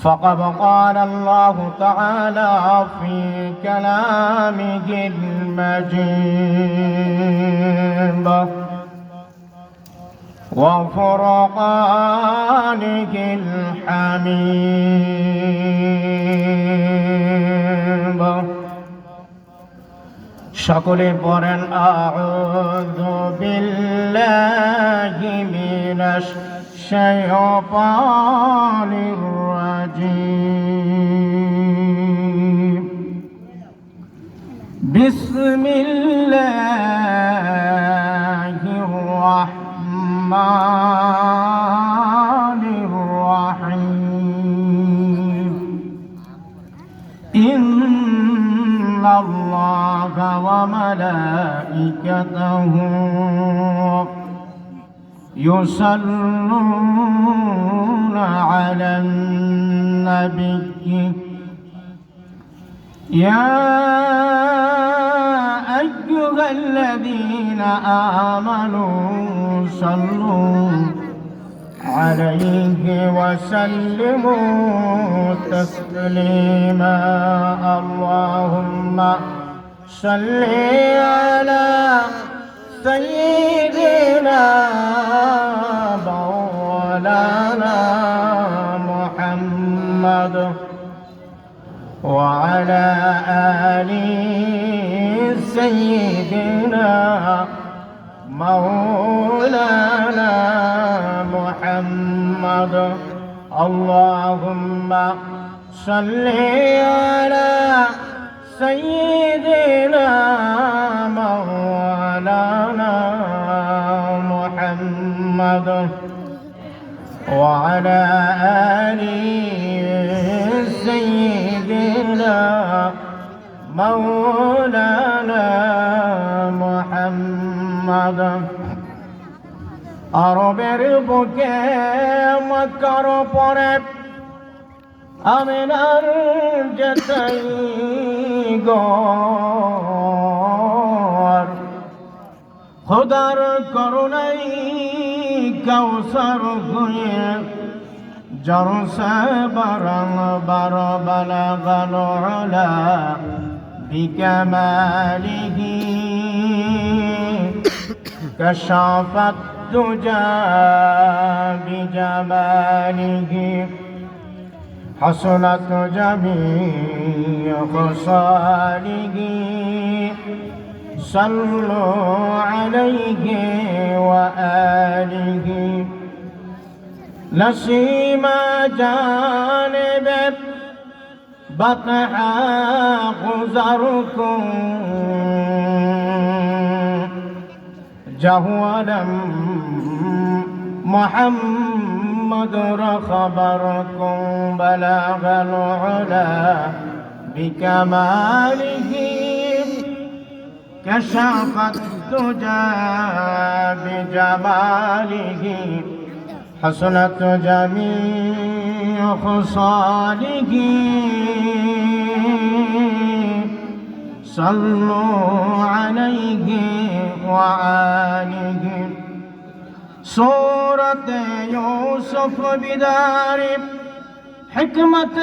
فقد قال الله تعالى في كلامه المجيد وفرقانه الحميد সকলে পড়েন আউযু বিল্লাহি মিনাশ শাইতানির রাজীম বিসমিল্লাহির রাহমানির রাহিম ইন্নাল্লাহা ওয়া মালাইকাতাহু يصلون على النبي يا أيها الذين آمنوا صلوا عليه وسلموا تسليما اللهم صل على سيدنا مولانا محمد وعلى آل سيدنا مولانا محمد اللهم صل على سيدنا مولانا محمد وعلى آل سيدنا مولانا محمد আরবের বুকে মক্কার পরে আমিনার যেতাই গর খোদার করুণাই কাউসার গুয়ে জরসা বারং বার বালাগাল উলা বিকামালিহি কাশাফাত দুজা বিজামালিহি حسنت جميع خصاله صلوا عليه وآله نسيم جانب بطحا غزركم جهولا محمد خبركم بلغ العلا بكماله كشف الدجى بجماله حسنت جميع خصاله صلوا عليه وآله سورة يوسف بدار حكمة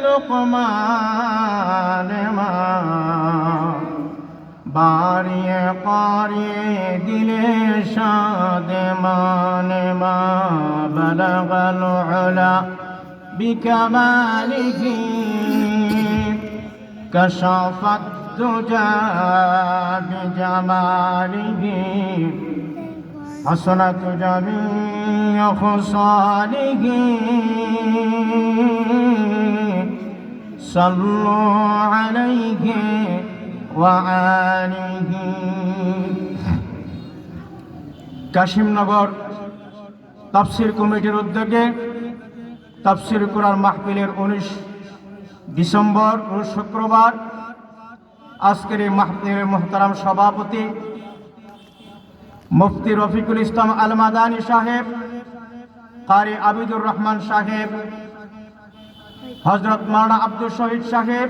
لقمان ما باري قاري دل شادمان ما بلغ العلا بكماله كشف الدجى بجماله حسنت جميع خصاله صلوا عليه وآله কাশিমনগর তাফসীর কমিটির উদ্যোগে তাফসীর কোরআন মাহফিলের 19 ডিসেম্বর রোজ শুক্রবার আজকের এই মাহফিলের মুহতারাম সভাপতি মুফতি রফিকুল ইসলাম আল মাদানী সাহেব, কারি আবিদুর রহমান সাহেব, হযরত মাওলানা আব্দুল শহীদ সাহেব,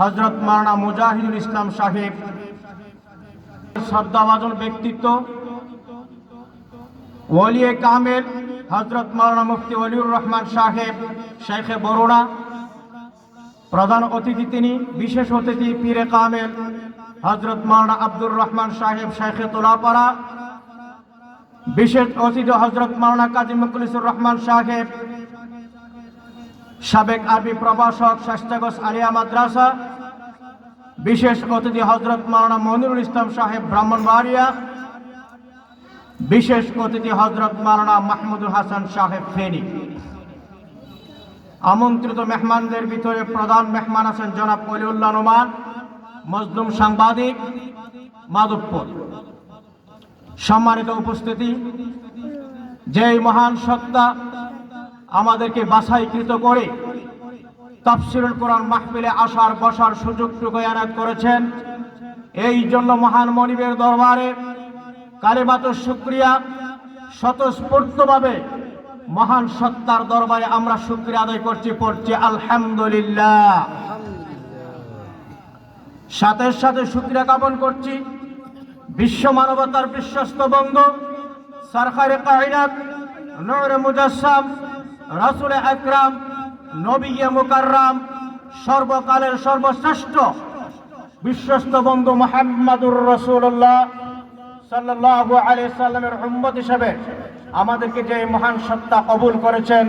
হযরত মাওলানা মুজাহিদুল ইসলাম সাহেব, শ্রদ্ধাভাজন ব্যক্তিত্ব ওলিয়ে কামেল হযরত মাওলানা মুফতি ওলিউর রহমান সাহেব শেখে বরুণা। প্রধান অতিথি তিনি, বিশেষ অতিথি পীরে কামেল হযরত মাওলানা আব্দুর রহমান সাহেব শেখে তোলাপাড়া। বিশেষ অতিথি হযরত মাওলানা কাজী মুখলিসুর রহমান সাহেব, সাবেক আরবি প্রভাষক, শাস্তাগঞ্জ আলিয়া মাদ্রাসা। বিশেষ অতিথি হযরত মাওলানা মনিরুল ইসলাম সাহেব, ব্রাহ্মণবাড়িয়া। বিশেষ অতিথি হযরত মাওলানা মাহমুদুল হাসান সাহেব, ফেনী। আমন্ত্রিত মেহমানদের ভিতরে প্রধান মেহমান আছেন জনাব ওলিউল্লাহ নোমান, মজলুম সাংবাদিক, মাধবপুর। সম্মানিত উপস্থিতি, যেই মহান সত্তা আমাদেরকে বাছাইকৃত করে তাফসীরুল কোরআন মাহফিলে আসার বসার সুযোগটুকু এনায়েত করেছেন, এই জন্য মহান মনিবের দরবারে কালিমাতুশ শুকরিয়া, স্বতঃস্ফূর্তভাবে মহান সত্তার দরবারে আমরা শুকরিয়া আদায় করছি, পড়ছি আলহামদুলিল্লাহ। সাথে সাথে শুকরিয়া জ্ঞাপন করছি বিশ্ব মানবতার বিশ্বস্ত বন্ধু সরকারে কায়নাত নূরে মুজাসসাম রাসূল আকরাম নবী মুকাররম সর্বকালের সর্বশ্রেষ্ঠ বিশ্বস্ত বন্ধু মুহাম্মদুর রাসূলুল্লাহ সাল্লাল্লাহু আলাইহি সাল্লামের উম্মত হিসেবে আমাদেরকে যে মহান সত্তা কবুল করেছেন,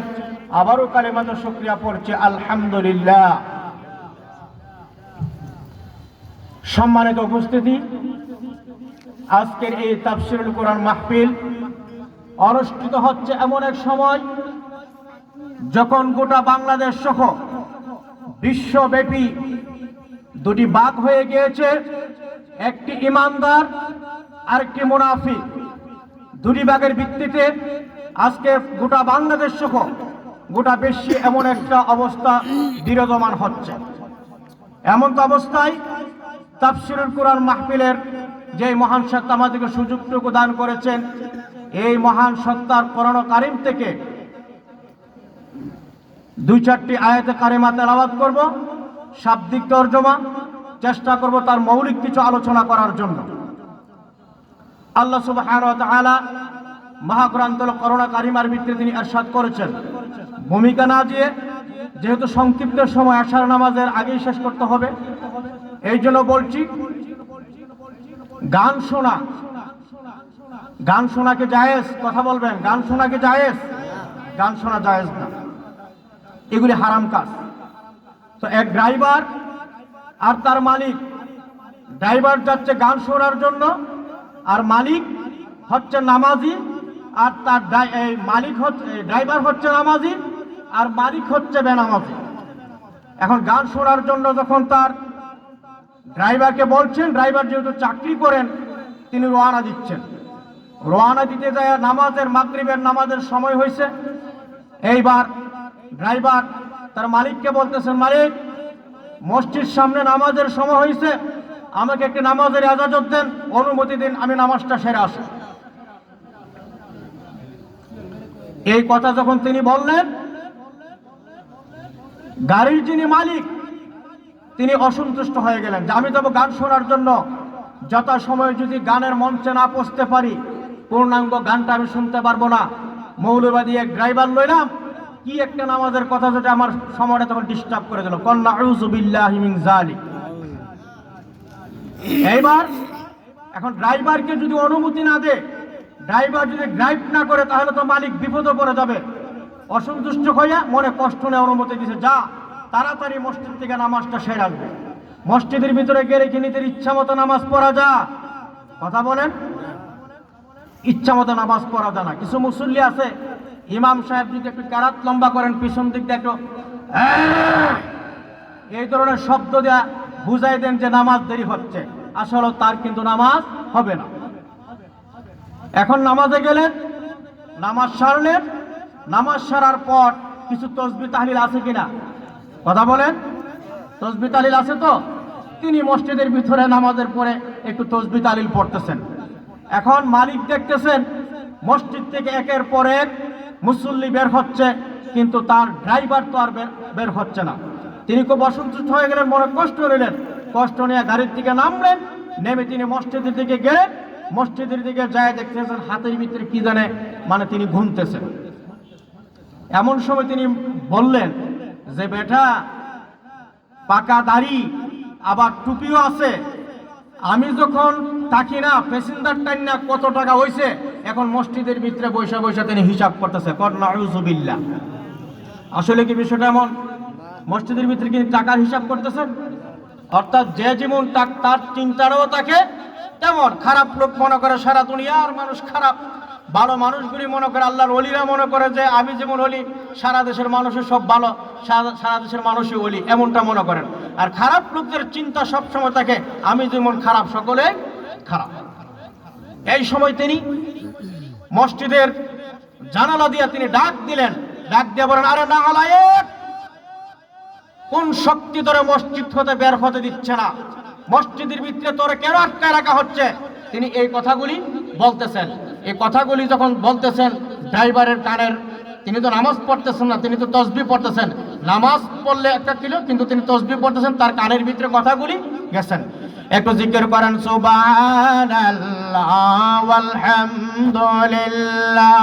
আবারও কালিমাতুশ শুকরিয়া পড়ছি আলহামদুলিল্লাহ। সম্মানিত উপস্থিতি, আজকের এই তাফসীরুল কোরআন মাহফিল অনুষ্ঠিত হচ্ছে এমন এক সময় যখন গোটা বাংলাদেশ সহ বিশ্বব্যাপী দুটি ভাগ হয়ে গিয়েছে, একটি ঈমানদার আর একটি মুনাফিক। দুটি ভাগের ভিত্তিতে আজকে গোটা বাংলাদেশ সহ গোটা বিশ্বে এমন একটা অবস্থা বিরাজমান হচ্ছে। এমন তো অবস্থায় তাফসীরুল কোরআন মাহফিলের যে মহান সত্তা আমাদেরকে সুযোগটুকু দান করেছেন, এই মহান সত্তার কোরআন কারীম থেকে দুই চারটি আয়াতে কারিমা তেলাওয়াত করব, শাব্দিক তরজমা চেষ্টা করব, তার মৌলিক কিছু আলোচনা করার জন্য। আল্লাহ সুবহানাহু ওয়া তাআলা মহাগ্রন্থল কোরআন কারীমের ভিতরে তিনি ইরশাদ করেছেন, ভূমিকা না দিয়ে যেহেতু সংক্ষিপ্ত সময় আশার নামাজের আগেই শেষ করতে হবে, এই জন্য বলছি গান শোনা, গান শোনা কি জায়েজ? কথা বলবেন, গান শোনা কি জায়েজ? গান শোনা জায়েজ না, এগুলি হারাম কাজ। তো এক ড্রাইভার আর তার মালিক, ড্রাইভার যাচ্ছে গান শোনার জন্য, আর মালিক হচ্ছে নামাজি, আর তার মালিক হচ্ছে ড্রাইভার হচ্ছে নামাজি, আর মালিক হচ্ছে বেনামাজি। এখন গান শোনার জন্য যখন তার ড্রাইভারকে বলছেন, ড্রাইভার যেহেতু চাকরি করেন তিনি রওনা দিচ্ছেন, রওনা দিতে যায় নামাজের মাগরিবের নামাজের সময় হয়েছে। এইবার ড্রাইভার তার মালিককে বলতেছেন, মালিক মসজিদ সামনে নামাজের সময় হয়েছে, আমাকে একটি নামাজের ইজাজত দেন, অনুমতি দিন, আমি নামাজটা সেরে আসি। এই কথা যখন তিনি বললেন, গাড়ির যিনি মালিক তিনি অসন্তুষ্ট হয়ে গেলেন যে আমি তবে গান শোনার জন্য যত সময় যদি গানের মঞ্চে না পৌঁছতে পারি, পূর্ণাঙ্গ গানটা আমি শুনতে পারবো না। মৌলবাদী এক ড্রাইভার লইলাম, কি একটা নামাজের কথা যেটা আমার সময়টা তখন ডিস্টার্ব করে দিল। কন্না আউযু বিল্লাহি মিন যালিক। এইবার এখন ড্রাইভারকে যদি অনুমতি না দেয়, ড্রাইভার যদি ড্রাইভ না করে, তাহলে তো মালিক বিপদে পড়ে যাবে। অসন্তুষ্ট হয়ে মনে কষ্ট নিয়ে অনুমতি দিছে, যা তাড়াতাড়ি মসজিদ থেকে নামাজটা সেরে আসবে। মসজিদের ভিতরে গেলে কি নিজের ইচ্ছা মতো নামাজ পড়া যা? কথা বলেন, ইচ্ছা মতো নামাজ পড়া যায় না। কিছু মুসল্লি আছে, ইমাম সাহেব যদি একটু কেরাত লম্বা করেন, পিছন দিক দিয়ে একটু এই ধরনের শব্দ দেয়া বুঝাই দেন যে নামাজ দেরি হচ্ছে, আসলে তার কিন্তু নামাজ হবে না। এখন নামাজে গেলেন, নামাজ সারলেন, নামাজ সারার পর কিছু তাসবিহ তাহলিল আছে কিনা? কথা বলেন, তাসবিহ তাহলিল আছে তো? তিনি মসজিদের ভিতরে নামাজের পরে একটু তাসবিহ তাহলিল পড়তেছেন। এখন মালিক দেখতেছেন মসজিদ থেকে একের পর এক মুসল্লি বের হচ্ছে, কিন্তু তার ড্রাইভার তো আর বের হচ্ছে না। তিনি খুব অসন্তুষ্ট হয়ে গেলেন, মনে কষ্ট নিলেন, কষ্ট নিয়ে গাড়ির দিকে নামলেন, নেমে তিনি মসজিদের দিকে গেলেন। মসজিদের দিকে যায় দেখতেছেন হাতের ভিতরে কি জানে, মানে তিনি ঘুমতেছেন। এমন সময় তিনি বললেন যে বেটা, পাকা দাড়ি আবার টুপিও আছে, আমি যখন থাকি না প্যাসেঞ্জার টাইম না কত টাকা হয়েছে, এখন মসজিদের ভিতরে বৈশা বৈশা তিনি হিসাব করতেছে। নাউযুবিল্লাহ। আসলে কি বিষয়টা এমন? মসজিদের ভিতরে কি টাকার হিসাব করতেছেন? অর্থাৎ যে যেমন তার চিন্তারও থাকে তেমন। খারাপ লোক মনে করে সারা দুনিয়ার মানুষ খারাপ, ভালো মানুষগুলি মনে করে, আল্লাহর ওলিরা মনে করে যে আমি যেমন ওলি, সারা দেশের মানুষের সব ভালো, সারা দেশের মানুষই ওলি, এমনটা মনে করেন। আর খারাপ লোকদের চিন্তা সবসময় থাকে আমি যেমন খারাপ, সকলে খারাপ। এই সময় তিনি মসজিদের জানালা দিয়ে তিনি ডাক দিলেন, ডাক দিয়ে বলেন, আরে নালায়েক, কোন শক্তি তোরে মসজিদ হতে বের হতে দিচ্ছে না? মসজিদের ভিতরে তোরে কেন আটকায় রাখা হচ্ছে? তিনি এই কথাগুলি বলতেছেন। এই কথাগুলি যখন বলতেছেন, ড্রাইভারের কানের, তিনি তো নামাজ পড়তেছেন না, তিনি তো তসবিহ পড়তেছেন। নামাজ পড়লে একটা কিলো, কিন্তু তিনি তসবিহ পড়তেছেন, তার কানের ভিতরে কথাগুলি গেছেন। একটু জিকির করেন, সুবহানাল্লাহ ওয়াল হামদুলিল্লাহ।